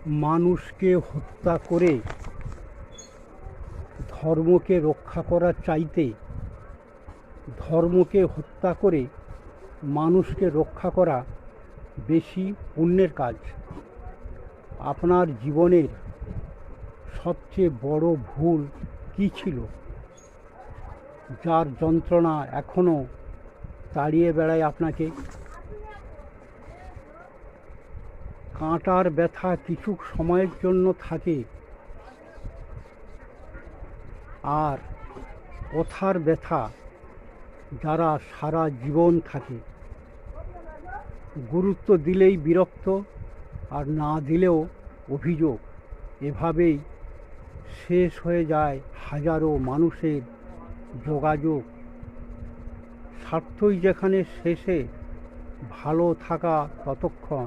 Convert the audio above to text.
মানুষকে হত্যা করে ধর্মকে রক্ষা করার চাইতে ধর্মকে হত্যা করে মানুষকে রক্ষা করা বেশি পুণ্যের কাজ। আপনার জীবনের সবচেয়ে বড় ভুল কী ছিল, যার যন্ত্রণা এখনো তাড়িয়ে বেড়ায় আপনাকে? কাঁটার ব্যথা কিছু সময়ের জন্য থাকে, আর কথার ব্যথা যারা সারা জীবন থাকে। গুরুত্ব দিলেই বিরক্ত, আর না দিলেও অভিযোগ। এভাবেই শেষ হয়ে যায় হাজারো মানুষের যোগাযোগ। স্বার্থই যেখানে শেষে, ভালো থাকা ততক্ষণ।